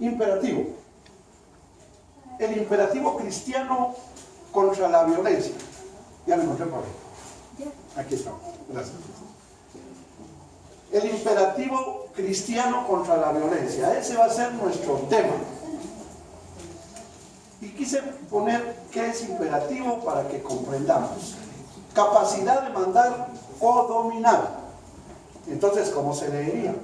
imperativo. El imperativo cristiano contra la violencia. Ya lo encontré por ahí. Aquí está. Gracias. El imperativo cristiano contra la violencia. Ese va a ser nuestro tema. Y quise poner qué es imperativo para que comprendamos. Capacidad de mandar o dominar. Entonces, ¿cómo se leería?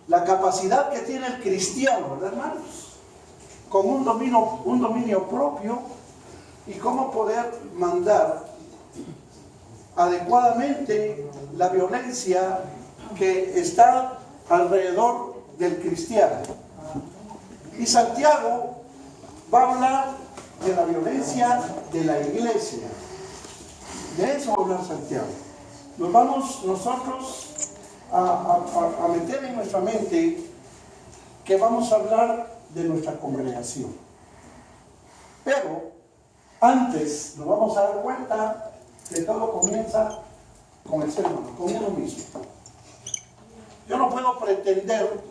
La capacidad que tiene el cristiano, ¿verdad, hermanos? Con un dominio propio y cómo poder mandar adecuadamente la violencia que está alrededor del cristiano. Y Santiago va a hablar de la violencia de la iglesia. De eso va a hablar Santiago. Nos vamos nosotros a meter en nuestra mente que vamos a hablar de nuestra congregación. Pero antes nos vamos a dar cuenta que todo comienza con el ser humano, con uno mismo. Yo no puedo pretender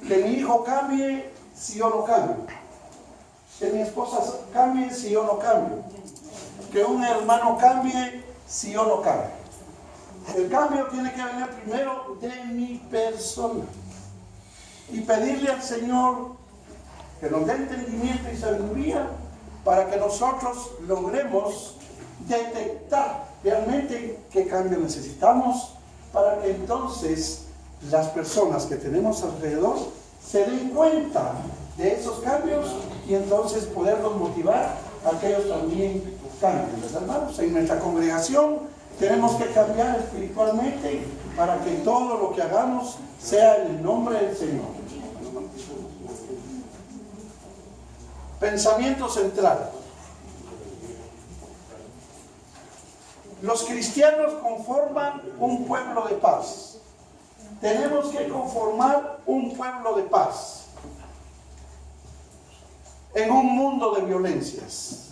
que mi hijo cambie si yo no cambio, que mi esposa cambie si yo no cambio, que un hermano cambie si yo no cambio. El cambio tiene que venir primero de mi persona y pedirle al Señor que nos dé entendimiento y sabiduría para que nosotros logremos detectar realmente qué cambio necesitamos, para que entonces las personas que tenemos alrededor se den cuenta de esos cambios y entonces poderlos motivar a que ellos también cambien, ¿verdad, hermanos? En nuestra congregación tenemos que cambiar espiritualmente para que todo lo que hagamos sea en el nombre del Señor. Pensamiento central. Los cristianos conforman un pueblo de paz. Tenemos que conformar un pueblo de paz en un mundo de violencias.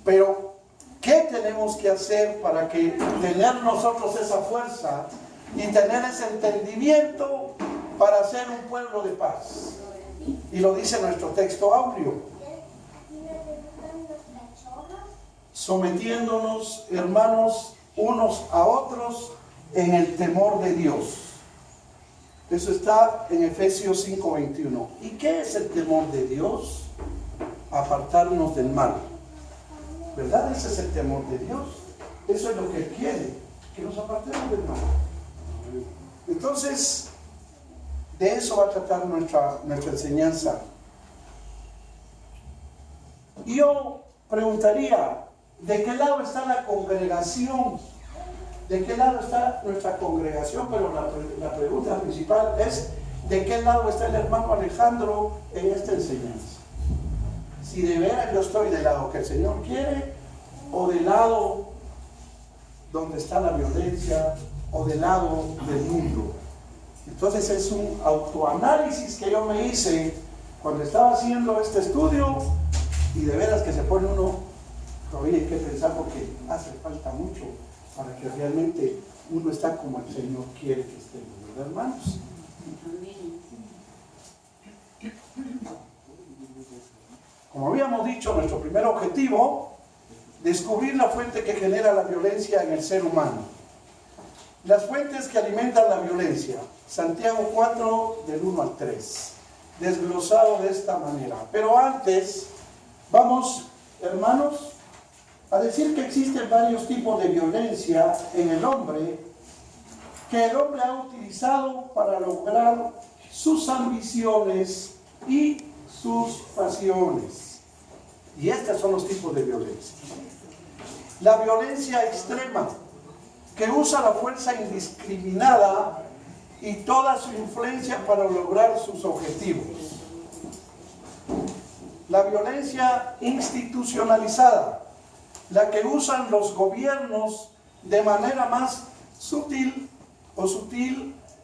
Pero, ¿qué tenemos que hacer para que tener nosotros esa fuerza y tener ese entendimiento para ser un pueblo de paz? Y lo dice nuestro texto áureo. Sometiéndonos, hermanos, unos a otros en el temor de Dios. Eso está en Efesios 5:21. ¿Y qué es el temor de Dios? Apartarnos del mal. ¿Verdad? Ese es el temor de Dios. Eso es lo que Él quiere, que nos apartemos del mal. Entonces, de eso va a tratar nuestra enseñanza. Y yo preguntaría, ¿de qué lado está la congregación? ¿De qué lado está nuestra congregación? Pero la pregunta principal es, ¿de qué lado está el hermano Alejandro en esta enseñanza? Si de veras yo estoy del lado que el Señor quiere, o del lado donde está la violencia, o del lado del mundo. Entonces es un autoanálisis que yo me hice cuando estaba haciendo este estudio, y de veras que se pone uno, todavía hay que pensar porque hace falta mucho para que realmente uno está como el Señor quiere que estemos, ¿verdad, hermanos? Como habíamos dicho, nuestro primer objetivo, descubrir la fuente que genera la violencia en el ser humano. Las fuentes que alimentan la violencia. Santiago 4, del 1 al 3. Desglosado de esta manera. Pero antes, vamos, hermanos, a decir que existen varios tipos de violencia en el hombre, que el hombre ha utilizado para lograr sus ambiciones y sus pasiones. Y estos son los tipos de violencia. La violencia extrema, que usa la fuerza indiscriminada y toda su influencia para lograr sus objetivos. La violencia institucionalizada, la que usan los gobiernos de manera más sutil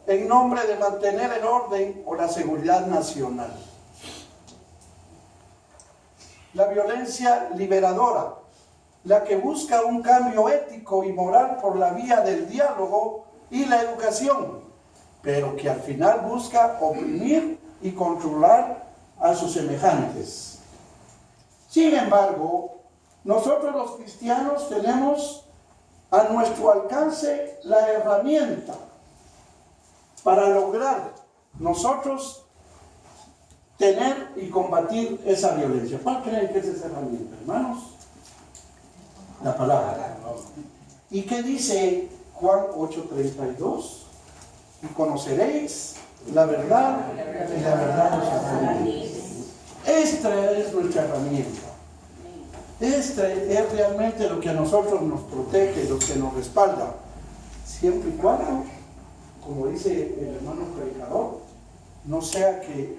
en nombre de mantener el orden o la seguridad nacional. La violencia liberadora, la que busca un cambio ético y moral por la vía del diálogo y la educación, pero que al final busca oprimir y controlar a sus semejantes. Sin embargo, nosotros los cristianos tenemos a nuestro alcance la herramienta para lograr nosotros tener y combatir esa violencia. ¿Cuál creen que es esa herramienta, hermanos? La palabra. ¿Y qué dice Juan 8:32? Y conoceréis la verdad y la verdad os hará libres. Esta es nuestra herramienta. Este es realmente lo que a nosotros nos protege, lo que nos respalda, siempre y cuando, como dice el hermano predicador, no sea que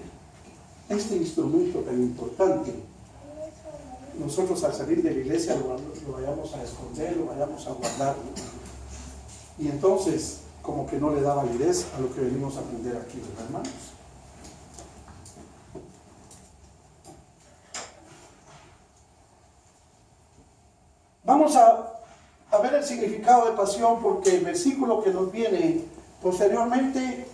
este instrumento tan importante, nosotros al salir de la iglesia lo vayamos a esconder, lo vayamos a guardar, y entonces como que no le da validez a lo que venimos a aprender aquí, ¿verdad, hermanos? Vamos a ver el significado de pasión, porque el versículo que nos viene posteriormente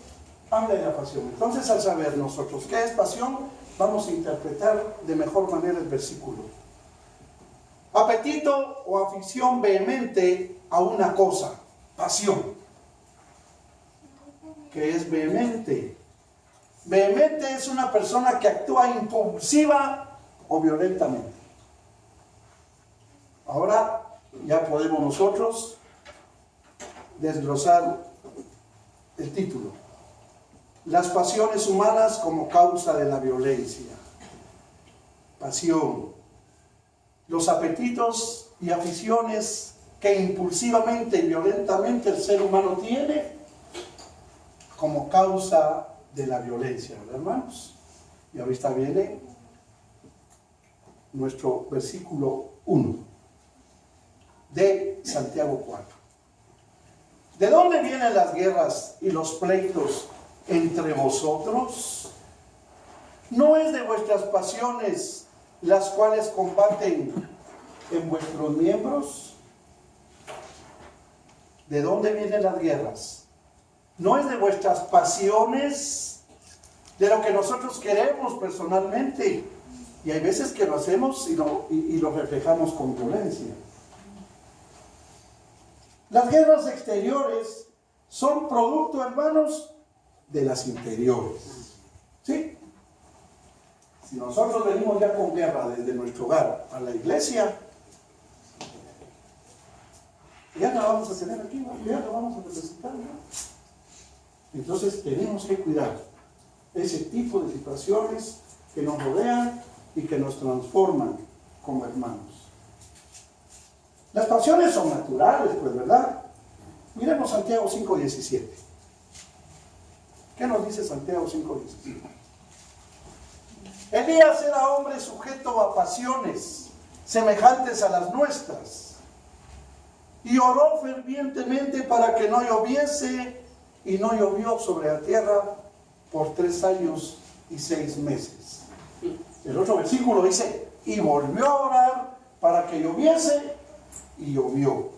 habla de la pasión. Entonces, al saber nosotros qué es pasión, vamos a interpretar de mejor manera el versículo. Apetito o afición vehemente a una cosa, pasión. ¿Qué es vehemente? Vehemente es una persona que actúa impulsiva o violentamente. Ahora ya podemos nosotros desglosar el título. Las pasiones humanas como causa de la violencia. Pasión. Los apetitos y aficiones que impulsivamente y violentamente el ser humano tiene como causa de la violencia, ¿verdad, hermanos? Y ahorita viene nuestro versículo 1 de Santiago 4. ¿De dónde vienen las guerras y los pleitos entre vosotros? ¿No es de vuestras pasiones las cuales combaten en vuestros miembros? ¿De dónde vienen las guerras? ¿No es de vuestras pasiones, de lo que nosotros queremos personalmente? Y hay veces que lo hacemos y lo reflejamos con violencia. Las guerras exteriores son producto, hermanos, de las interiores. ¿Sí? Si nosotros venimos ya con guerra desde nuestro hogar a la iglesia, ya la vamos a tener aquí, ¿no? Ya la vamos a necesitar, ¿no? Entonces tenemos que cuidar ese tipo de situaciones que nos rodean y que nos transforman como hermanos. Las pasiones son naturales, pues, ¿verdad? Miremos Santiago 5:17. ¿Qué nos dice Santiago 5:17? Elías era hombre sujeto a pasiones semejantes a las nuestras, y oró fervientemente para que no lloviese, y no llovió sobre la tierra por 3 años y 6 meses. El otro versículo dice, y volvió a orar para que lloviese, y llovió.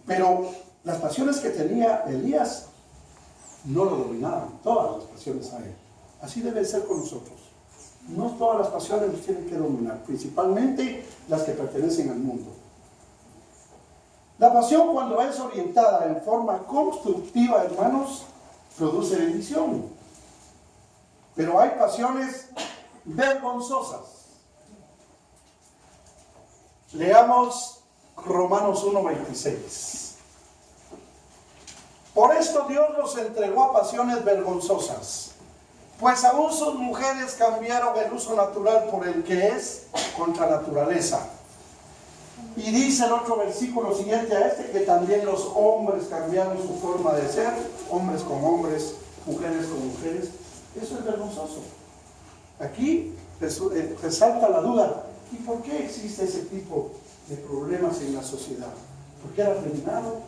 Pero las pasiones que tenía Elías no lo dominaban, todas las pasiones a él. Así debe ser con nosotros. No todas las pasiones nos tienen que dominar, principalmente las que pertenecen al mundo. La pasión, cuando es orientada en forma constructiva, hermanos, produce bendición. Pero hay pasiones vergonzosas. Leamos Romanos 1:26. Por esto Dios los entregó a pasiones vergonzosas, pues aún sus mujeres cambiaron el uso natural por el que es contra naturaleza. Y dice el otro versículo siguiente a este, que también los hombres cambiaron su forma de ser, hombres con hombres, mujeres con mujeres. Eso es vergonzoso. Aquí resalta la duda. ¿Y por qué existe ese tipo de problemas en la sociedad? ¿Por qué el afeminado?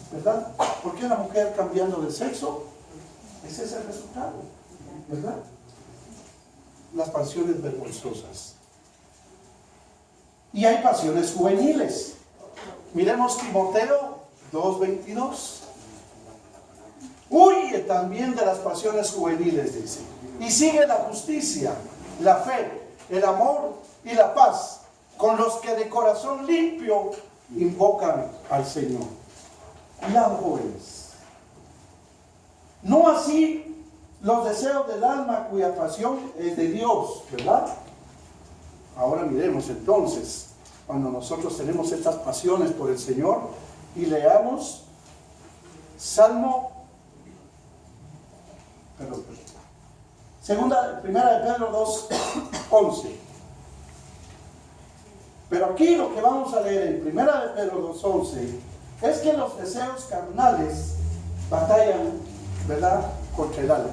¿Verdad? ¿Por qué la mujer cambiando de sexo? Ese es el resultado, ¿verdad? Las pasiones vergonzosas. Y hay pasiones juveniles. Miremos Timoteo 2:22. Huye también de las pasiones juveniles, dice. Y sigue la justicia, la fe, el amor y la paz con los que de corazón limpio invocan al Señor. Cuidado, jóvenes. No así los deseos del alma cuya pasión es de Dios, ¿verdad? Ahora miremos entonces, cuando nosotros tenemos estas pasiones por el Señor, y leamos Primera de Pedro 2:11. Pero aquí lo que vamos a leer en Primera de Pedro 2:11 es que los deseos carnales batallan, ¿verdad?, contra el alma.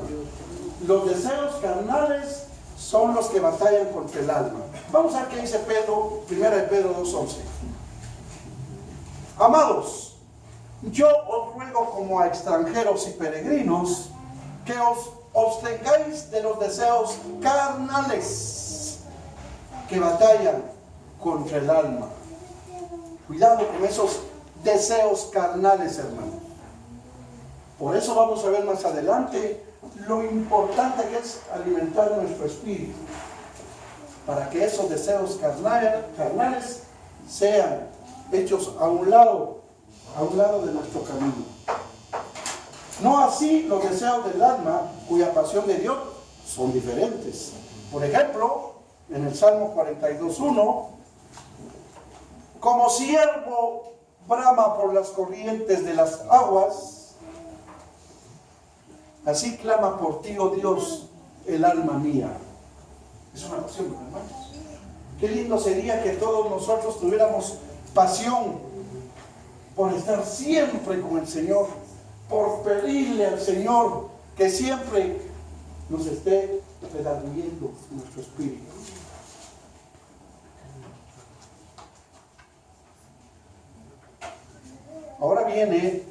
Los deseos carnales son los que batallan contra el alma. Vamos a ver qué dice Pedro, Primera de Pedro 2:11. Amados, yo os ruego como a extranjeros y peregrinos que os abstengáis de los deseos carnales que batallan contra el alma. Cuidado con esos deseos carnales, hermanos. Por eso vamos a ver más adelante lo importante que es alimentar nuestro espíritu, para que esos deseos carnales sean hechos a un lado de nuestro camino. No así los deseos del alma, cuya pasión de Dios son diferentes. Por ejemplo, en el Salmo 42:1, como siervo brama por las corrientes de las aguas, así clama por ti, oh Dios, el alma mía. Es una pasión, hermanos. Qué lindo sería que todos nosotros tuviéramos pasión por estar siempre con el Señor, por pedirle al Señor que siempre nos esté redarguyendo nuestro espíritu. Ahora viene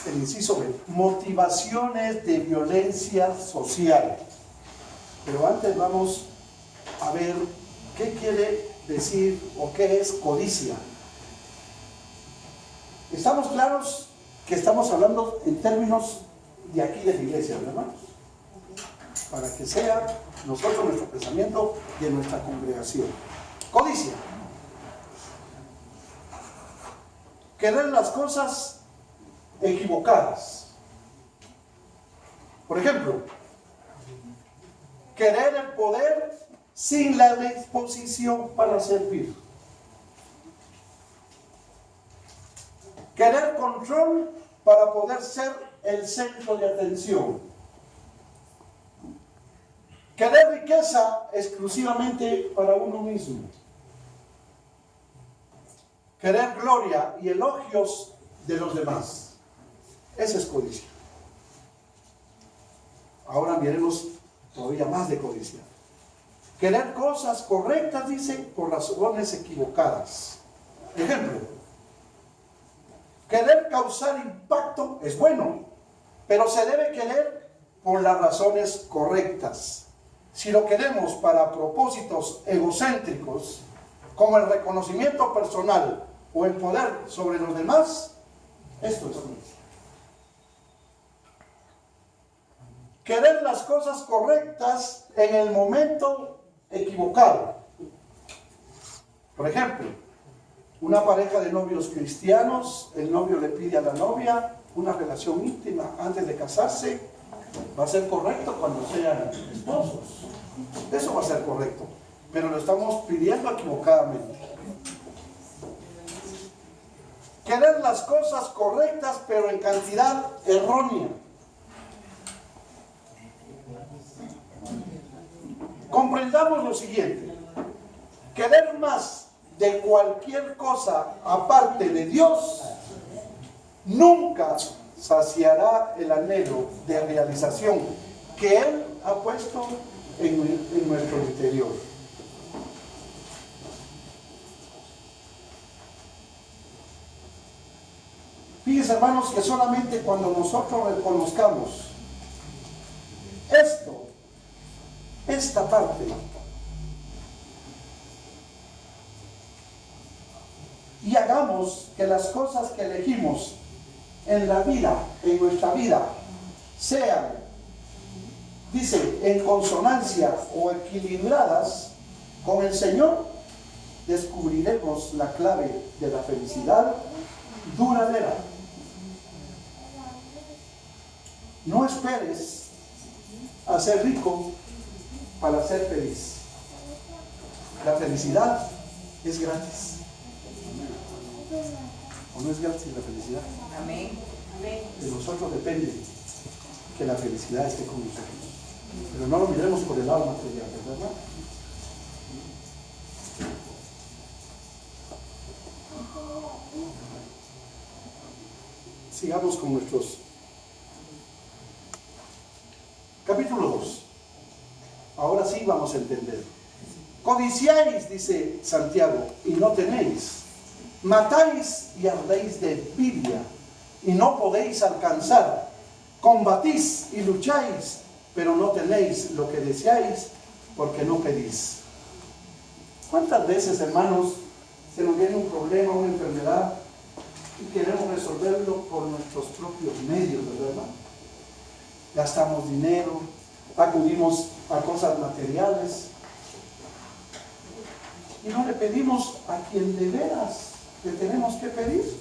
el inciso B, motivaciones de violencia social. Pero antes vamos a ver qué quiere decir o qué es codicia. Estamos claros que estamos hablando en términos de aquí de la iglesia, hermanos, para que sea nosotros nuestro pensamiento de nuestra congregación. Codicia: querer las cosas equivocadas. Por ejemplo, querer el poder sin la disposición para servir. Querer control para poder ser el centro de atención. Querer riqueza exclusivamente para uno mismo. Querer gloria y elogios de los demás. Esa es codicia. Ahora miremos todavía más de codicia. Querer cosas correctas, dice, por razones equivocadas. Ejemplo: querer causar impacto es bueno, pero se debe querer por las razones correctas. Si lo queremos para propósitos egocéntricos, como el reconocimiento personal o el poder sobre los demás, esto es codicia. Querer las cosas correctas en el momento equivocado. Por ejemplo, una pareja de novios cristianos, el novio le pide a la novia una relación íntima antes de casarse. Va a ser correcto cuando sean esposos. Eso va a ser correcto, pero lo estamos pidiendo equivocadamente. Querer las cosas correctas, pero en cantidad errónea. Comprendamos lo siguiente: querer más de cualquier cosa aparte de Dios nunca saciará el anhelo de realización que Él ha puesto en nuestro interior. Fíjense, hermanos, que solamente cuando nosotros reconozcamos esta parte, y hagamos que las cosas que elegimos en la vida, en nuestra vida, sean, dice, en consonancia o equilibradas con el Señor, descubriremos la clave de la felicidad duradera. No esperes a ser rico para ser feliz. La felicidad es gratis. ¿O no es gratis la felicidad? Amén. Amén. De nosotros depende que la felicidad esté con nosotros. Pero no lo miremos por el lado material, ¿verdad? Sigamos con nuestros capítulo 2. Ahora sí vamos a entender. Codiciáis, dice Santiago, y no tenéis. Matáis y ardéis de envidia y no podéis alcanzar. Combatís y lucháis, pero no tenéis lo que deseáis porque no pedís. ¿Cuántas veces, hermanos, se nos viene un problema, una enfermedad y queremos resolverlo por nuestros propios medios, ¿verdad? Gastamos dinero, acudimos a cosas materiales y no le pedimos a quien de veras le tenemos que pedir,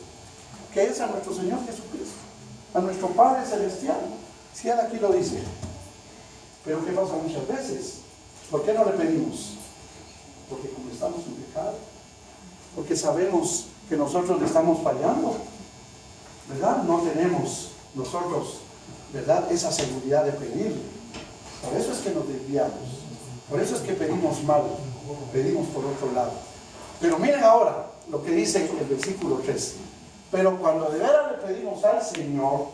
que es a nuestro Señor Jesucristo, a nuestro Padre Celestial. Si Él aquí lo dice. Pero ¿qué pasa muchas veces? ¿Por qué no le pedimos? Porque como estamos en pecado, porque sabemos que nosotros le estamos fallando, ¿verdad? No tenemos nosotros, ¿verdad?, esa seguridad de pedirle. Por eso es que nos desviamos, por eso es que pedimos mal, pedimos por otro lado. Pero miren ahora lo que dice el versículo 13. Pero cuando de veras le pedimos al Señor,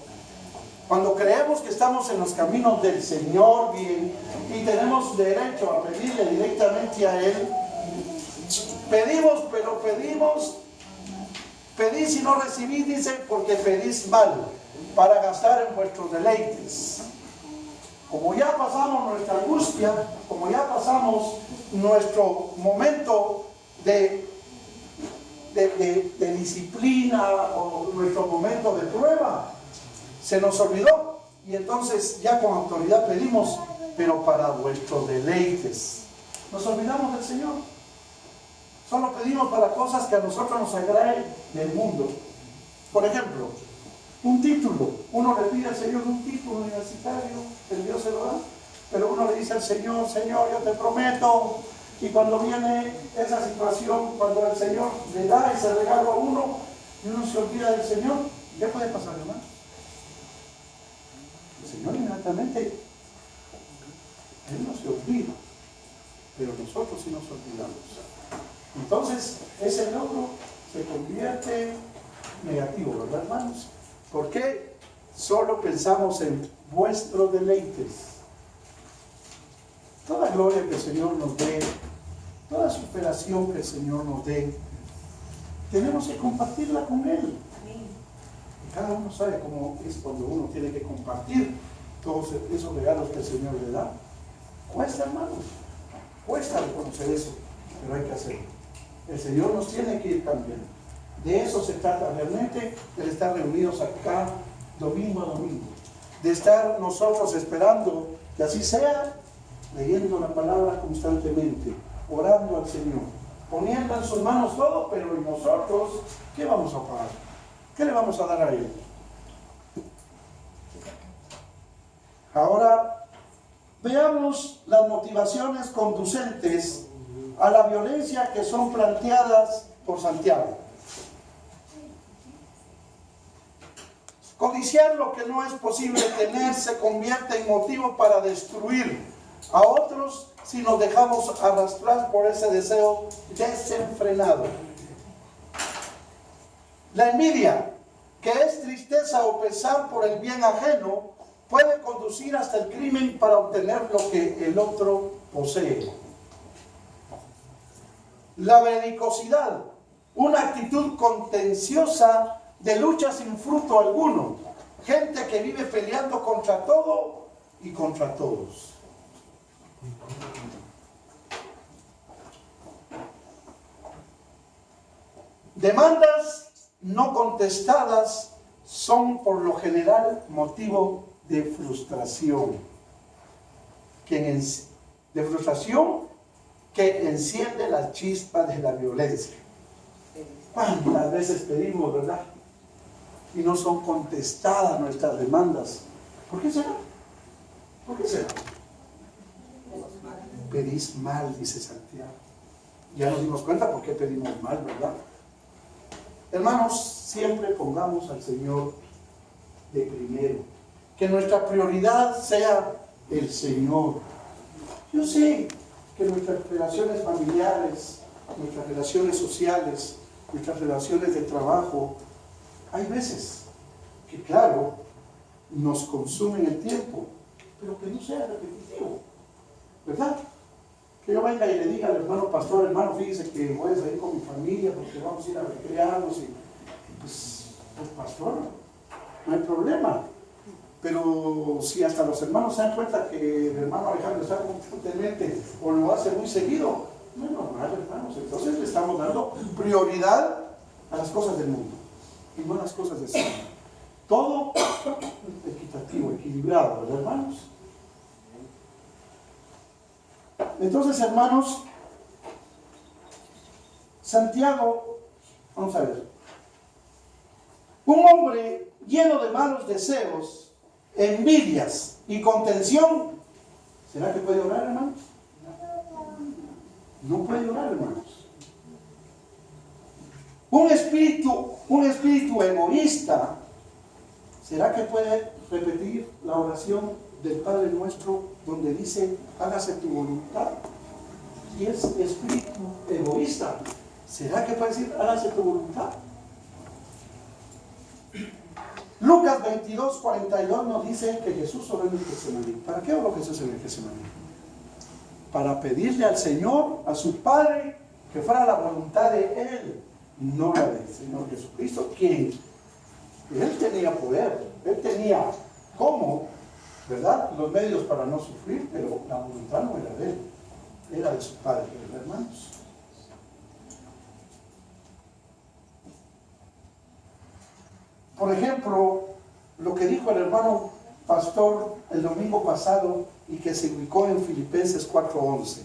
cuando creemos que estamos en los caminos del Señor bien y tenemos derecho a pedirle directamente a Él, pedimos, pero pedís y no recibís, dice, porque pedís mal, para gastar en vuestros deleites. Como ya pasamos nuestra angustia, como ya pasamos nuestro momento de disciplina o nuestro momento de prueba, se nos olvidó y entonces ya con autoridad pedimos, pero para vuestros deleites. Nos olvidamos del Señor. Solo pedimos para cosas que a nosotros nos agraden del mundo. Por ejemplo, un título. Uno le pide al Señor un título universitario, el Dios se lo da, pero uno le dice al Señor, Señor, yo te prometo. Y cuando viene esa situación, cuando el Señor le da ese regalo a uno y uno se olvida del Señor, ¿qué puede pasar, hermano? El Señor inmediatamente, Él no se olvida, pero nosotros sí nos olvidamos. Entonces, ese logro se convierte negativo, ¿verdad, hermanos? ¿Por qué solo pensamos en vuestros deleites? Toda gloria que el Señor nos dé, toda superación que el Señor nos dé, tenemos que compartirla con Él. Y cada uno sabe cómo es cuando uno tiene que compartir todos esos regalos que el Señor le da. Cuesta, hermanos, cuesta reconocer eso, pero hay que hacerlo. El Señor nos tiene que ir también. De eso se trata realmente, de estar reunidos acá domingo a domingo, de estar nosotros esperando que así sea, leyendo la palabra constantemente, orando al Señor, poniendo en sus manos todo, pero en nosotros, ¿qué vamos a pagar? ¿Qué le vamos a dar a Él? Ahora, veamos las motivaciones conducentes a la violencia que son planteadas por Santiago. Codiciar lo que no es posible tener se convierte en motivo para destruir a otros si nos dejamos arrastrar por ese deseo desenfrenado. La envidia, que es tristeza o pesar por el bien ajeno, puede conducir hasta el crimen para obtener lo que el otro posee. La belicosidad, una actitud contenciosa de lucha sin fruto alguno, gente que vive peleando contra todo y contra todos. Demandas no contestadas son por lo general motivo de frustración. De frustración que enciende la chispa de la violencia. ¿Cuántas veces pedimos, verdad? Y no son contestadas nuestras demandas. ¿Por qué será? ¿Por qué será? Pedís mal, dice Santiago. Ya nos dimos cuenta por qué pedimos mal, ¿verdad? Hermanos, siempre pongamos al Señor de primero. Que nuestra prioridad sea el Señor. Yo sé que nuestras relaciones familiares, nuestras relaciones sociales, nuestras relaciones de trabajo, hay veces que, claro, nos consumen el tiempo, pero que no sea repetitivo, ¿verdad? Que yo venga y le diga al hermano pastor, hermano, fíjese que voy a salir con mi familia porque vamos a ir a recrearnos y pues pastor, no hay problema. Pero si hasta los hermanos se dan cuenta que el hermano Alejandro está constantemente o lo hace muy seguido, no es normal, hermanos. Entonces le estamos dando prioridad a las cosas del mundo y no a las cosas del Señor. Todo equitativo, equilibrado, ¿verdad, hermanos? Entonces, hermanos, Santiago, vamos a ver, un hombre lleno de malos deseos, envidias y contención, ¿será que puede orar, hermanos? No puede orar, hermanos. Un espíritu egoísta, ¿será que puede repetir la oración del Padre Nuestro donde dice, hágase tu voluntad? Y es espíritu egoísta, ¿será que puede decir, hágase tu voluntad? Lucas 22, 42 nos dice que Jesús oró en el Getsemaní. ¿Para qué oró Jesús en el Getsemaní? Para pedirle al Señor, a su Padre, que fuera la voluntad de Él, no la del Señor Jesucristo, quien Él tenía poder, Él tenía cómo, ¿verdad?, los medios para no sufrir, pero la voluntad no era de Él, era de su Padre, ¿verdad, hermanos? Por ejemplo, lo que dijo el hermano pastor el domingo pasado y que se ubicó en Filipenses 4:11.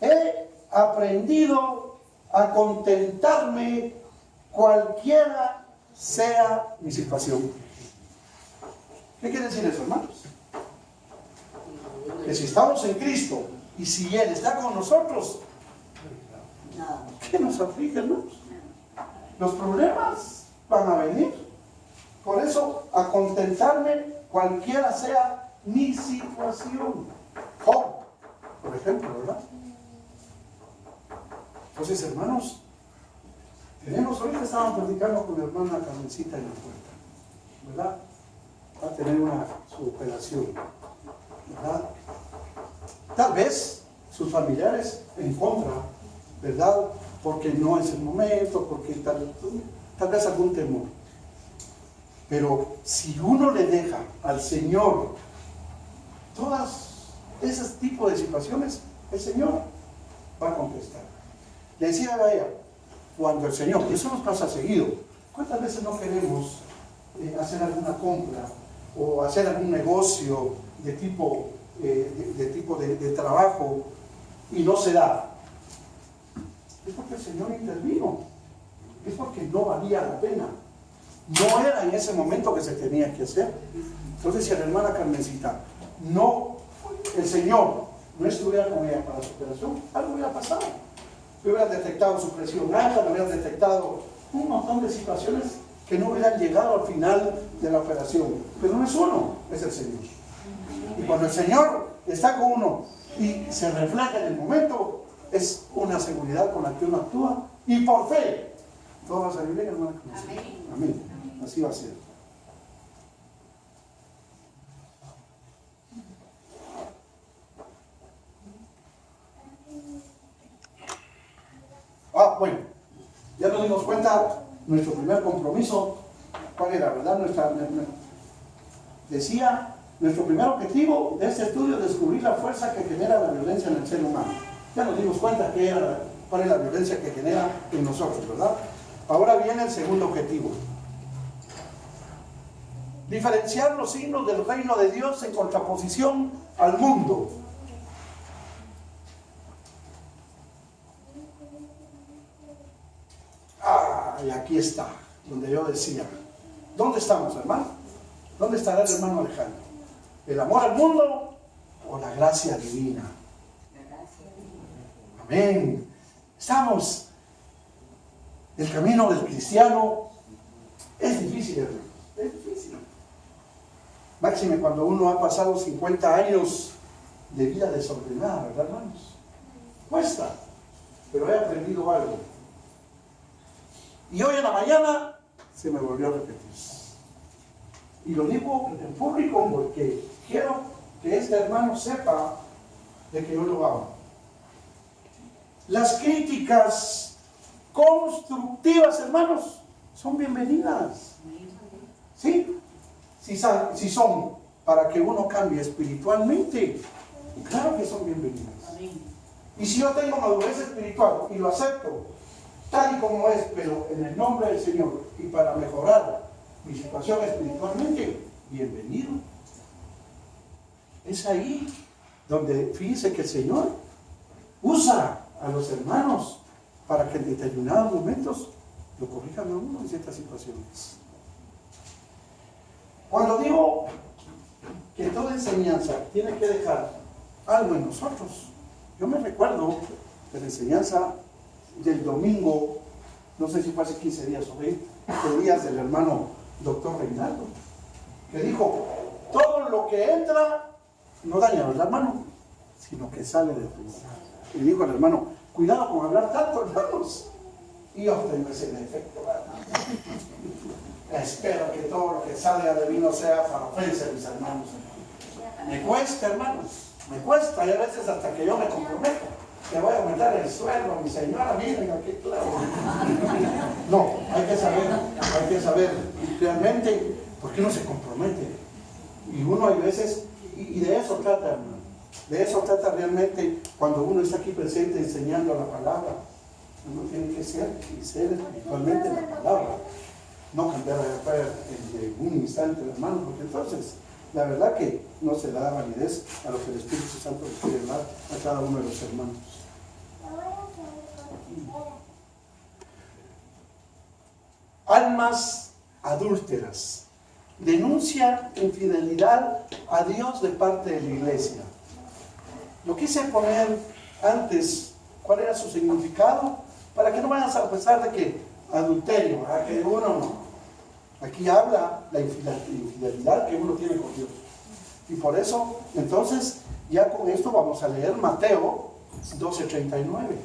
He aprendido a contentarme cualquiera sea mi situación. ¿Qué quiere decir eso, hermanos? Que si estamos en Cristo y si Él está con nosotros, ¿qué nos aflige, hermanos? Los problemas van a venir. Por eso, a contentarme cualquiera sea mi situación. Job, por ejemplo, ¿verdad? Entonces, hermanos, ahorita estábamos platicando con la hermana Carmencita en la puerta, ¿verdad? Va a tener su operación, ¿verdad? Tal vez sus familiares en contra, ¿verdad? Porque no es el momento, porque tal vez algún temor. Pero si uno le deja al Señor todas esos tipos de situaciones, el Señor va a contestar. Le decía a ella, cuando el Señor, y eso nos pasa seguido, ¿cuántas veces no queremos hacer alguna compra o hacer algún negocio de tipo de trabajo y no se da? Es porque el Señor intervino, es porque no valía la pena, no era en ese momento que se tenía que hacer. Entonces, si a la hermana Carmencita el Señor no estuviera con ella para su operación, algo hubiera pasado. Me hubieran detectado su presión alta, me hubieran detectado un montón de situaciones que no hubieran llegado al final de la operación. Pero no es uno, es el Señor. Y cuando el Señor está con uno y se refleja en el momento, es una seguridad con la que uno actúa y por fe. Todo va a salir bien, hermana. Amén. Amén. Así va a ser. Bueno, ya nos dimos cuenta, nuestro primer compromiso, ¿cuál era, verdad? Decía, nuestro primer objetivo de este estudio es descubrir la fuerza que genera la violencia en el ser humano. Ya nos dimos cuenta cuál es la violencia que genera en nosotros, ¿verdad? Ahora viene el segundo objetivo. Diferenciar los signos del reino de Dios en contraposición al mundo. Y aquí está, donde yo decía, ¿dónde estamos, hermano? ¿Dónde estará el hermano Alejandro? ¿El amor al mundo o la gracia divina? Amén. Estamos. El camino del cristiano es difícil, hermano. Es difícil. Máxime cuando uno ha pasado 50 años de vida desordenada, ¿verdad, hermanos? Cuesta, pero he aprendido algo. Y hoy en la mañana se me volvió a repetir. Y lo digo en público porque quiero que este hermano sepa de que yo lo amo. Las críticas constructivas, hermanos, son bienvenidas. ¿Sí? Si son para que uno cambie espiritualmente, claro que son bienvenidas. Y si yo tengo madurez espiritual y lo acepto tal y como es, pero en el nombre del Señor y para mejorar mi situación espiritualmente, bienvenido. Es ahí donde fíjense que el Señor usa a los hermanos para que en determinados momentos lo corrijan a uno en ciertas situaciones. Cuando digo que toda enseñanza tiene que dejar algo en nosotros, yo me recuerdo de la enseñanza del domingo, no sé si fue hace 15 días o 20 días, del hermano doctor Reinaldo, que dijo, todo lo que entra no daña, ¿verdad, hermano? Sino que sale de tu boca. Y dijo el hermano, cuidado con hablar tanto, hermanos. Y yo tengo ese defecto, ¿verdad? Espero que todo lo que salga de mí no sea para ofensa, mis hermanos. Me cuesta, hermanos, me cuesta, y a veces hasta que yo me comprometo. Te voy a aumentar el sueldo, mi señora, miren aquí, claro. No, hay que saber realmente por qué uno se compromete. Y uno hay veces, y de eso trata, hermano. De eso trata realmente cuando uno está aquí presente enseñando la palabra. Uno tiene que ser espiritualmente la palabra. No cambiar en un instante, hermano, porque entonces la verdad que no se da validez a lo que el Espíritu Santo le quiere dar a cada uno de los hermanos. Almas adúlteras denuncian infidelidad a Dios de parte de la iglesia. Lo quise poner antes, cuál era su significado, para que no vayas a pensar de que adulterio, a que uno no. Aquí habla la infidelidad que uno tiene con Dios. Y por eso, entonces, ya con esto vamos a leer Mateo 12:39.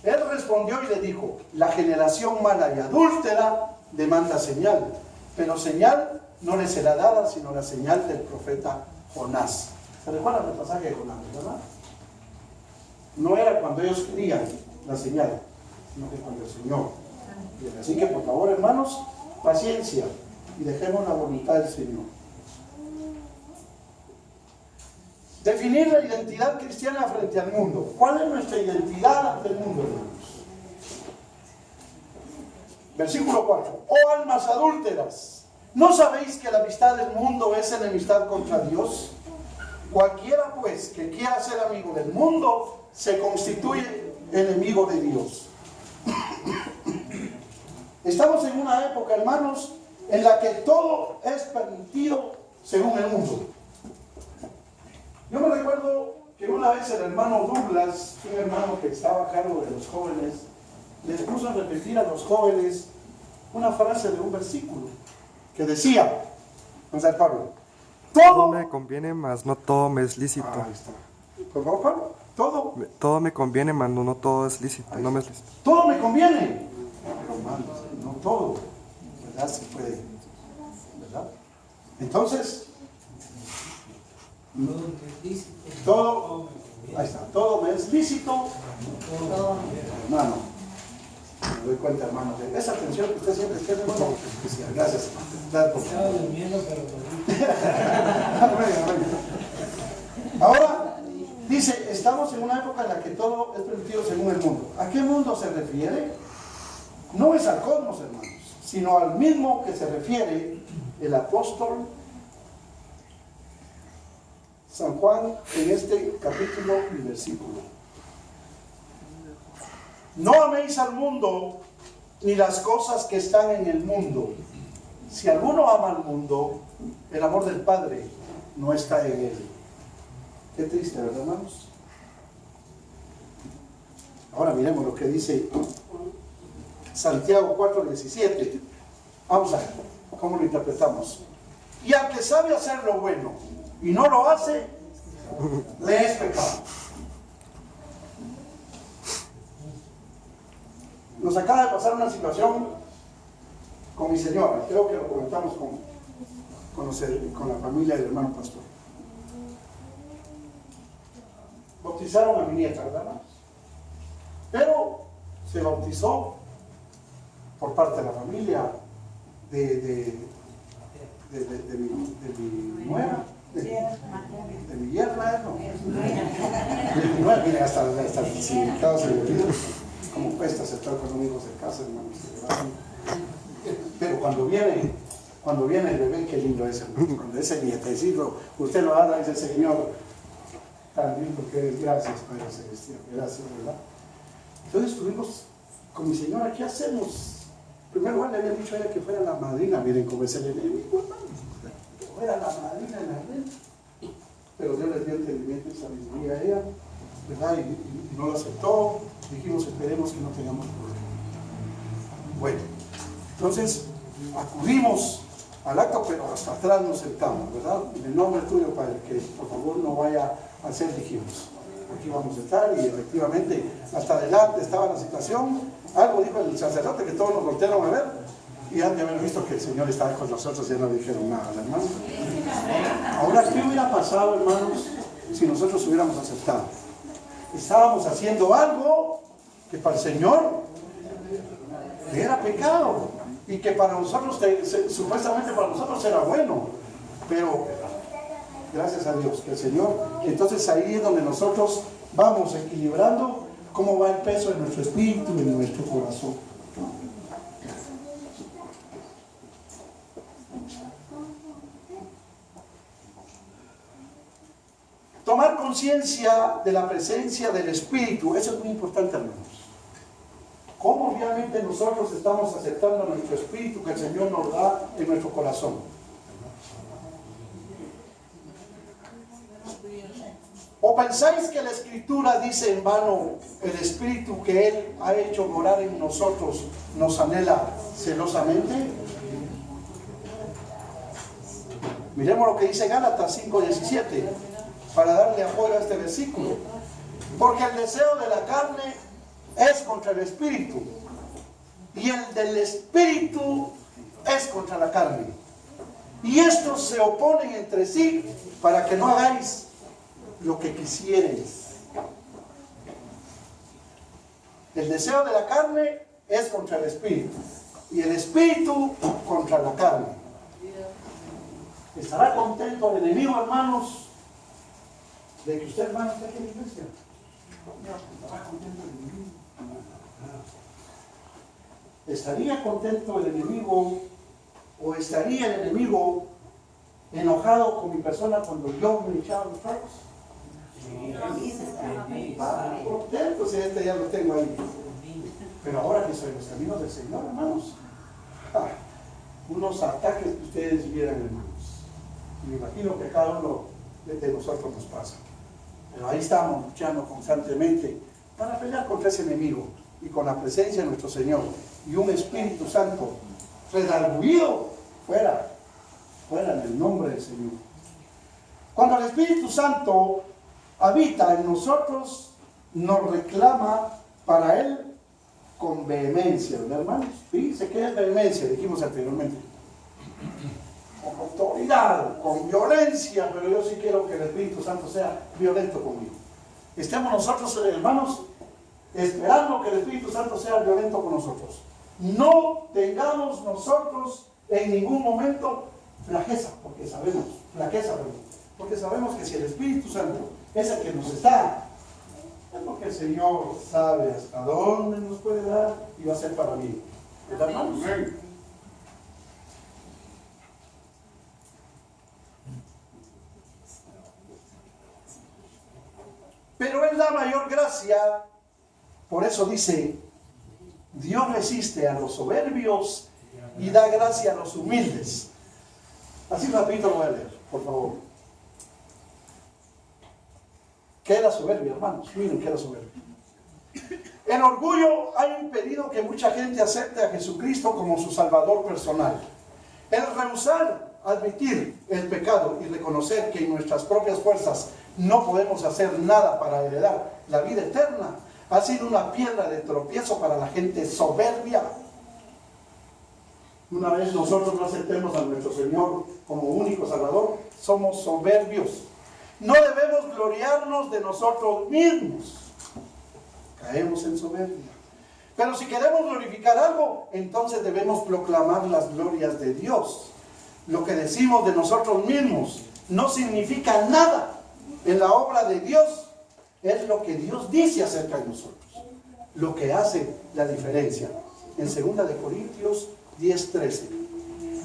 Él respondió y le dijo, la generación mala y adúltera demanda señal, pero señal no le será dada sino la señal del profeta Jonás. ¿Se recuerdan el pasaje de Jonás, verdad? No era cuando ellos querían la señal, sino que cuando el Señor. Así que por favor, hermanos, paciencia y dejemos la voluntad del Señor. Definir la identidad cristiana frente al mundo. ¿Cuál es nuestra identidad ante el mundo, hermanos? Versículo 4. Oh almas adúlteras, ¿no sabéis que la amistad del mundo es enemistad contra Dios? Cualquiera pues que quiera ser amigo del mundo se constituye enemigo de Dios. Estamos en una época, hermanos, en la que todo es permitido según el mundo. Yo me recuerdo que una vez el hermano Douglas, un hermano que estaba a cargo de los jóvenes, les puso a repetir a los jóvenes una frase de un versículo que decía, vamos a ver, Pablo, todo me conviene, mas no todo me es lícito. Ahí está. Por favor, Pablo, todo me conviene, mas no todo es lícito. No me es lícito. Todo me conviene, pero no todo, ¿verdad? Se puede, ¿verdad? Entonces, todo, ahí está, todo me es lícito, hermano. Me doy cuenta, hermano, de esa atención que usted siempre tiene, hermano, especial. Gracias, hermano. Estaba durmiendo, pero Ahora, dice, estamos en una época en la que todo es permitido según el mundo. ¿A qué mundo se refiere? No es al cosmos, hermanos, sino al mismo que se refiere el apóstol San Juan en este capítulo y versículo. No améis al mundo ni las cosas que están en el mundo. Si alguno ama al mundo, el amor del Padre no está en él. Qué triste, ¿verdad, hermanos? Ahora miremos lo que dice Santiago 4:17. Vamos a ver cómo lo interpretamos. Y al que sabe hacer lo bueno y no lo hace, le es pecado. Nos acaba de pasar una situación con mi señora, creo que lo comentamos con la familia del hermano pastor. Bautizaron a mi nieta, ¿verdad? Pero se bautizó por parte de la familia de mi nuera, de mi yerna, ¿no? De mi nuera, mire, hasta el significado se le olvida. Como cuesta aceptar con amigos de casa, hermanos. Pero cuando viene el bebé, qué lindo es, hermano. Cuando ese nietecito, usted lo habla y dice, Señor, tan lindo que es, gracias, Padre Celestial, gracias, ¿verdad? Entonces estuvimos con mi señora, ¿qué hacemos? En primer lugar le había dicho a ella que fuera la madrina, miren cómo es el enemigo, hermano, que fuera la madrina en la red. Pero Dios les dio entendimiento y sabiduría a ella, ¿verdad? Y no lo aceptó. Dijimos, esperemos que no tengamos problemas. Bueno, entonces acudimos al acto, pero hasta atrás nos sentamos, ¿verdad? En el nombre tuyo, Padre, que por favor no vaya a ser, dijimos. Aquí vamos a estar, y efectivamente hasta adelante estaba la situación. Algo dijo el sacerdote que todos nos voltearon a ver, y antes de haber visto que el Señor estaba con nosotros, ya no dijeron nada, hermanos. Ahora, ¿qué hubiera pasado, hermanos, si nosotros hubiéramos aceptado? Estábamos haciendo algo que para el Señor era pecado, y que para nosotros, supuestamente para nosotros era bueno, pero gracias a Dios que el Señor, entonces ahí es donde nosotros vamos equilibrando cómo va el peso de nuestro espíritu y de nuestro corazón. Tomar conciencia de la presencia del Espíritu, eso es muy importante, hermanos. ¿Cómo realmente nosotros estamos aceptando nuestro Espíritu que el Señor nos da en nuestro corazón? ¿O pensáis que la Escritura dice en vano, el Espíritu que Él ha hecho morar en nosotros nos anhela celosamente? Miremos lo que dice Gálatas 5:17, para darle apoyo a este versículo. Porque el deseo de la carne es contra el Espíritu, y el del Espíritu es contra la carne. Y estos se oponen entre sí para que no hagáis lo que quisierais. El deseo de la carne es contra el Espíritu, y el Espíritu contra la carne. ¿Estará contento el enemigo, hermanos, de que usted, hermano, esté aquí en la iglesia? ¿Estará contento el enemigo? ¿Estaría contento el enemigo, o estaría el enemigo enojado con mi persona cuando yo me echaba los tragos? Contento, si este ya lo tengo ahí. Pero ahora que soy los caminos del Señor, hermanos, unos ataques que ustedes vieran, hermanos. Y me imagino que cada uno de nosotros nos pasa. Pero ahí estamos luchando constantemente para pelear contra ese enemigo, y con la presencia de nuestro Señor y un Espíritu Santo redarguido, fuera en el nombre del Señor. Cuando el Espíritu Santo habita en nosotros, nos reclama para Él con vehemencia, ¿verdad, hermanos? Fíjense que es vehemencia, dijimos anteriormente. Con autoridad, con violencia, pero yo sí quiero que el Espíritu Santo sea violento conmigo. Estemos nosotros, hermanos, esperando que el Espíritu Santo sea violento con nosotros. No tengamos nosotros en ningún momento flaqueza, porque sabemos que si el Espíritu Santo es el que nos está, es porque el Señor sabe hasta dónde nos puede dar y va a ser para mí. ¿Verdad, hermanos? Pero Él da mayor gracia. Por eso dice, Dios resiste a los soberbios y da gracia a los humildes. Así rapidito lo voy a leer, por favor. ¿Qué es la soberbia, hermanos? Miren qué es la soberbia. El orgullo ha impedido que mucha gente acepte a Jesucristo como su Salvador personal. El rehusar admitir el pecado y reconocer que en nuestras propias fuerzas no podemos hacer nada para heredar la vida eterna ha sido una piedra de tropiezo para la gente soberbia. Una vez nosotros no aceptemos a nuestro Señor como único Salvador, somos soberbios. No debemos gloriarnos de nosotros mismos. Caemos en soberbia. Pero si queremos glorificar algo, entonces debemos proclamar las glorias de Dios. Lo que decimos de nosotros mismos no significa nada. En la obra de Dios es lo que Dios dice acerca de nosotros, lo que hace la diferencia. En 2 de Corintios 10:13.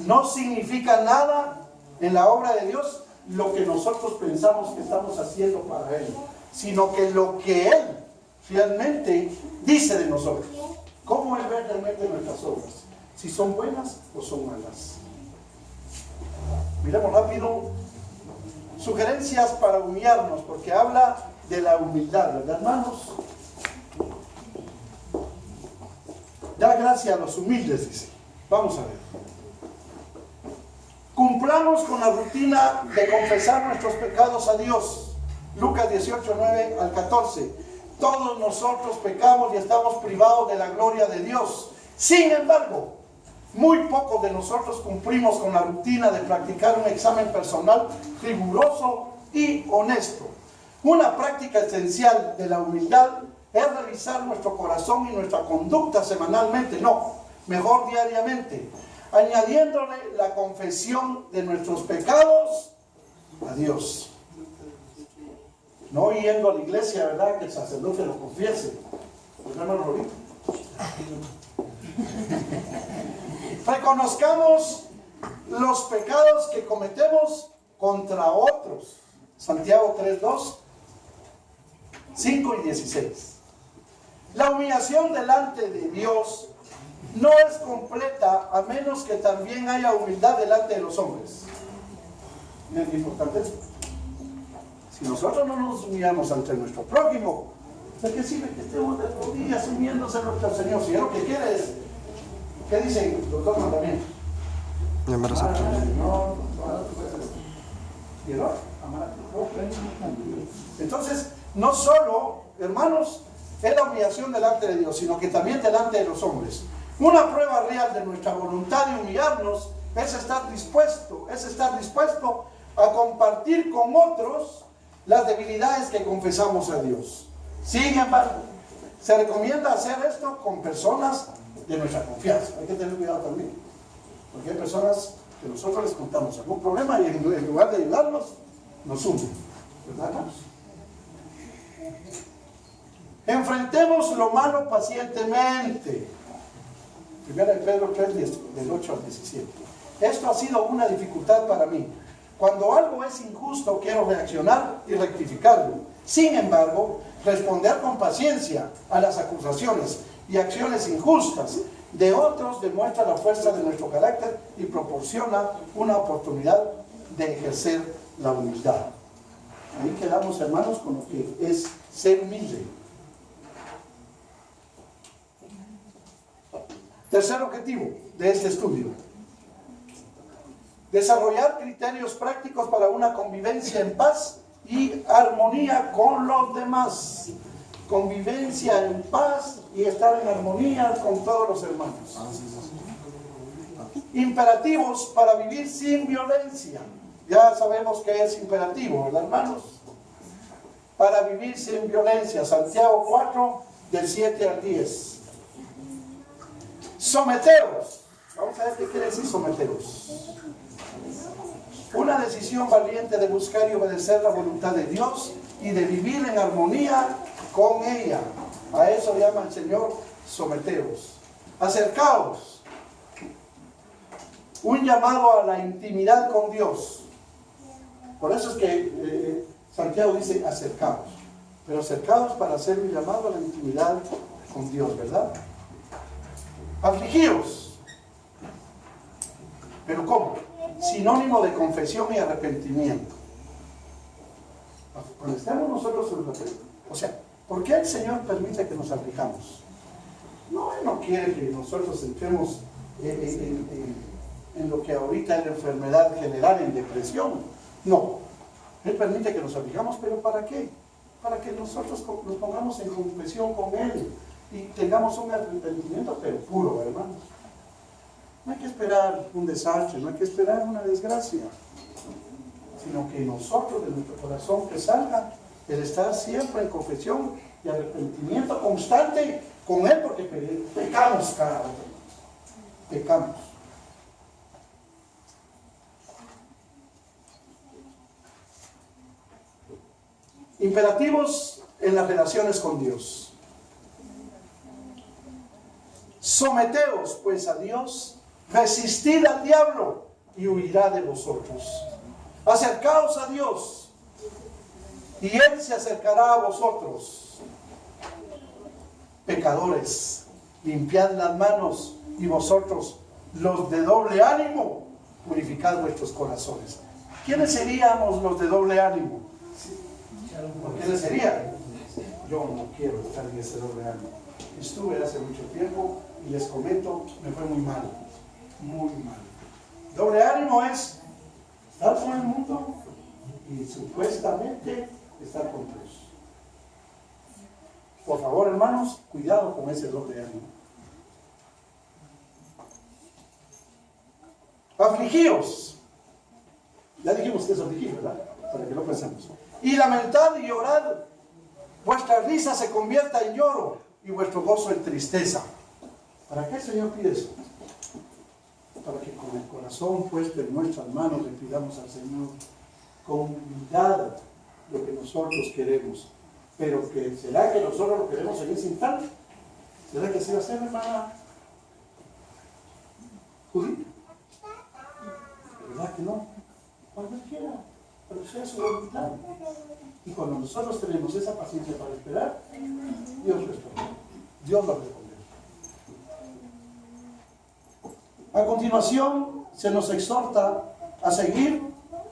No significa nada en la obra de Dios lo que nosotros pensamos que estamos haciendo para Él, sino que lo que Él realmente dice de nosotros. ¿Cómo Él ve realmente nuestras obras? Si son buenas o son malas. Miremos rápido sugerencias para humillarnos, porque habla de la humildad, ¿verdad, hermanos? Da gracia a los humildes, dice. Vamos a ver. Cumplamos con la rutina de confesar nuestros pecados a Dios. Lucas 18:9-14. Todos nosotros pecamos y estamos privados de la gloria de Dios. Sin embargo, muy pocos de nosotros cumplimos con la rutina de practicar un examen personal riguroso y honesto. Una práctica esencial de la humildad es revisar nuestro corazón y nuestra conducta semanalmente, mejor diariamente, añadiéndole la confesión de nuestros pecados a Dios. No yendo a la iglesia, ¿verdad? Que el sacerdote lo confiese. Hermano Rolito. Reconozcamos los pecados que cometemos contra otros. Santiago 3:2, 5 y 16. La humillación delante de Dios no es completa a menos que también haya humildad delante de los hombres. Es importante esto. Si nosotros no nos humillamos ante nuestro prójimo, ¿de qué sirve que estemos de rodillas sumiéndose nuestro Señor? Si Él lo que quiere es, ¿qué dicen los dos mandamientos? Amar al Señor. Entonces, no solo, hermanos, es la humillación delante de Dios, sino que también delante de los hombres. Una prueba real de nuestra voluntad de humillarnos es estar dispuesto a compartir con otros las debilidades que confesamos a Dios. Sin embargo, se recomienda hacer esto con personas de nuestra confianza. Hay que tener cuidado también, porque hay personas que nosotros les contamos algún problema y en lugar de ayudarnos, nos hunden, ¿verdad, hermanos? Enfrentemos lo malo pacientemente. 1 Pedro 3, del 8 al 17. Esto ha sido una dificultad para mí. Cuando algo es injusto, quiero reaccionar y rectificarlo. Sin embargo, responder con paciencia a las acusaciones y acciones injustas de otros demuestra la fuerza de nuestro carácter y proporciona una oportunidad de ejercer la humildad. Ahí quedamos, hermanos, con lo que es ser humilde. Tercer objetivo de este estudio: desarrollar criterios prácticos para una convivencia en paz y armonía con los demás. Convivencia en paz y estar en armonía con todos los hermanos. Imperativos para vivir sin violencia. Ya sabemos que es imperativo, ¿verdad, hermanos? Para vivir sin violencia. Santiago 4, del 7 al 10. Someteros. Vamos a ver qué quiere decir someteros. Una decisión valiente de buscar y obedecer la voluntad de Dios y de vivir en armonía con ella. A eso llama el Señor someteros. Acercaos. Un llamado a la intimidad con Dios. Por eso es que Santiago dice acercaos. pero acercaos para ser mi llamado a la intimidad con Dios, ¿verdad? Afligidos. ¿Pero cómo? Sinónimo de confesión y arrepentimiento. Cuando estamos nosotros en la fe, o sea, ¿por qué el Señor permite que nos aflijamos? No, Él no quiere que nosotros entremos en lo que ahorita es la enfermedad general, en depresión. No, Él permite que nos aflijamos, ¿pero para qué? Para que nosotros nos pongamos en confesión con Él y tengamos un arrepentimiento, pero puro, hermanos. No hay que esperar un desastre, no hay que esperar una desgracia, sino que nosotros, de nuestro corazón, que salga el estar siempre en confesión y arrepentimiento constante con Él, porque pecamos cada vez. Pecamos. Imperativos en las relaciones con Dios. Someteos pues a Dios, resistid al diablo y huirá de vosotros. Acercaos a Dios y Él se acercará a vosotros. Pecadores, limpiad las manos, y vosotros, los de doble ánimo, purificad vuestros corazones. ¿Quiénes seríamos los de doble ánimo? ¿Quiénes serían? Yo no quiero estar en ese doble ánimo. Estuve hace mucho tiempo y les comento, me fue muy mal. Muy mal. Doble ánimo es estar con el mundo y supuestamente estar con Dios. Por favor, hermanos, cuidado con ese doble ánimo. Afligíos. Ya dijimos que es afligir, ¿verdad? Para que lo pensemos. Y lamentad y llorad. Vuestra risa se convierta en lloro y vuestro gozo en tristeza. ¿Para qué el Señor pide eso? Para que con el corazón puesto en nuestras manos le pidamos al Señor con humildad lo que nosotros queremos. Pero que ¿será que nosotros lo queremos en ese instante? ¿Será que así va a ser, hermana Judith? ¿Verdad que no? Cuando Él quiera, pero sea su voluntad. Y cuando nosotros tenemos esa paciencia para esperar, Dios responde. Dios va a responder. A continuación, se nos exhorta a seguir,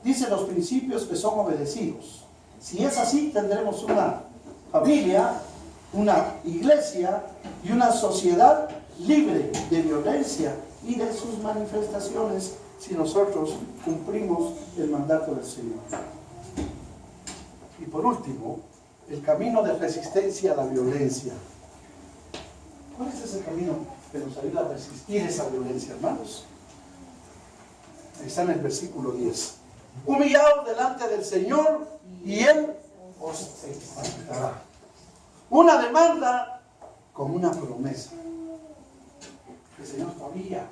dice, los principios que son obedecidos. Si es así, tendremos una familia, una iglesia y una sociedad libre de violencia y de sus manifestaciones si nosotros cumplimos el mandato del Señor. Y por último, el camino de resistencia a la violencia. ¿Cuál es ese camino que nos ayuda a resistir esa violencia, hermanos? Ahí está en el versículo 10. Humillaos delante del Señor y Él os exaltará. Una demanda con una promesa. El Señor todavía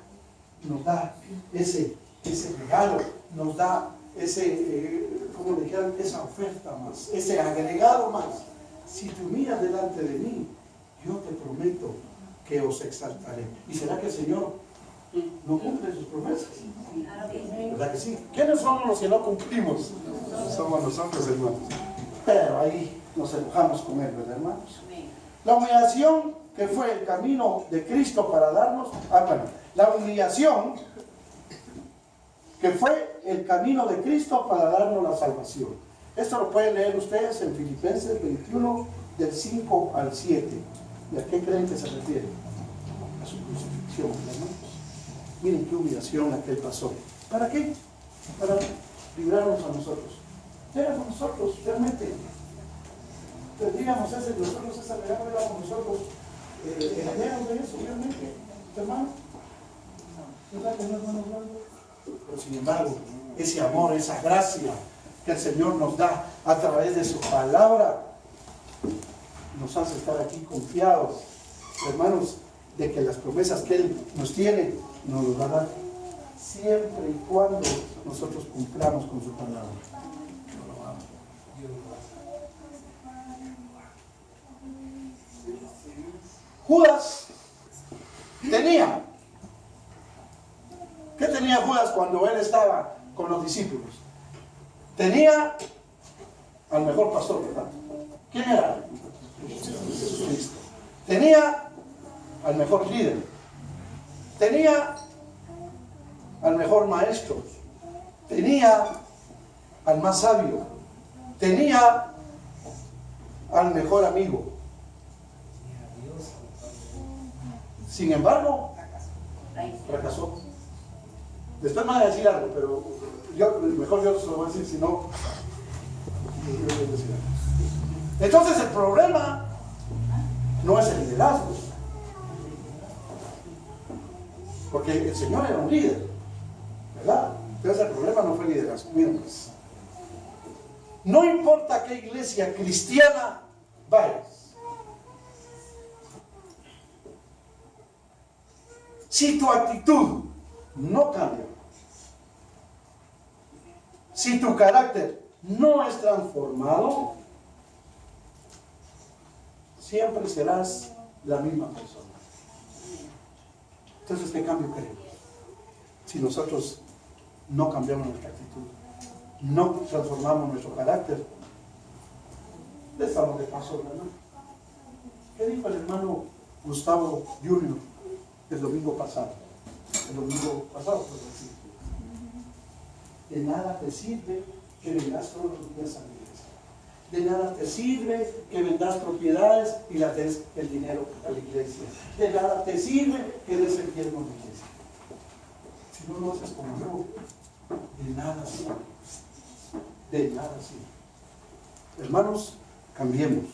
nos da ese regalo, nos da como le dijeron, esa oferta más, ese agregado más. Si te humillas delante de mí, yo te prometo que os exaltaré. ¿Y será que el Señor no cumple sus promesas? ¿Verdad que sí? ¿Quiénes somos los que no cumplimos? Somos nosotros, hermanos. Pero ahí nos enojamos con Él, ¿verdad, hermanos? La humillación que fue el camino de Cristo para darnos, la humillación que fue el camino de Cristo para darnos la salvación. Esto lo pueden leer ustedes en Filipenses 21, del 5 al 7. ¿Y a qué creen que se refiere? A su crucifixión, hermanos. Miren qué humillación la que Él pasó. ¿Para qué? Para librarnos a nosotros. Éramos nosotros, realmente. Tendríamos nosotros esa regalo, éramos nosotros herederos de eso, realmente, hermano. ¿Verdad que no, hermano Orlando? Pero sin embargo, ese amor, esa gracia que el Señor nos da a través de su palabra, nos hace estar aquí confiados, hermanos, de que las promesas que Él nos tiene, nos las va a dar siempre y cuando nosotros cumplamos con su palabra. Judas tenía. ¿Qué tenía Judas cuando él estaba con los discípulos? Tenía al mejor pastor, ¿verdad? ¿Quién ¿Quién era? Jesucristo. Tenía al mejor líder. Tenía al mejor maestro. Tenía al más sabio. Tenía al mejor amigo. Sin embargo, fracasó. Después me van a decir algo, pero mejor yo se lo voy a decir, si no, yo voy a decir algo. Entonces el problema no es el liderazgo, porque el Señor era un líder, ¿verdad? Entonces el problema no fue el liderazgo. Miren pues, no importa a qué iglesia cristiana vayas, si tu actitud no cambia, si tu carácter no es transformado, siempre serás la misma persona. Entonces, ¿qué cambio queremos? Si nosotros no cambiamos nuestra actitud, no transformamos nuestro carácter, le estamos de paso, ¿verdad? ¿Qué dijo el hermano Gustavo Junior el domingo pasado? El domingo pasado, por decir. De nada te sirve que vendas todos los días a la iglesia. De nada te sirve que vendas propiedades y le des el dinero a la iglesia. De nada te sirve que des el diezmo a la iglesia. Si no lo haces como yo, de nada sirve. De nada sirve. Hermanos, cambiemos.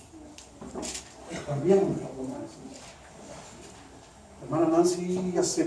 Cambiemos nuestra forma de ser. Hermana Nancy hace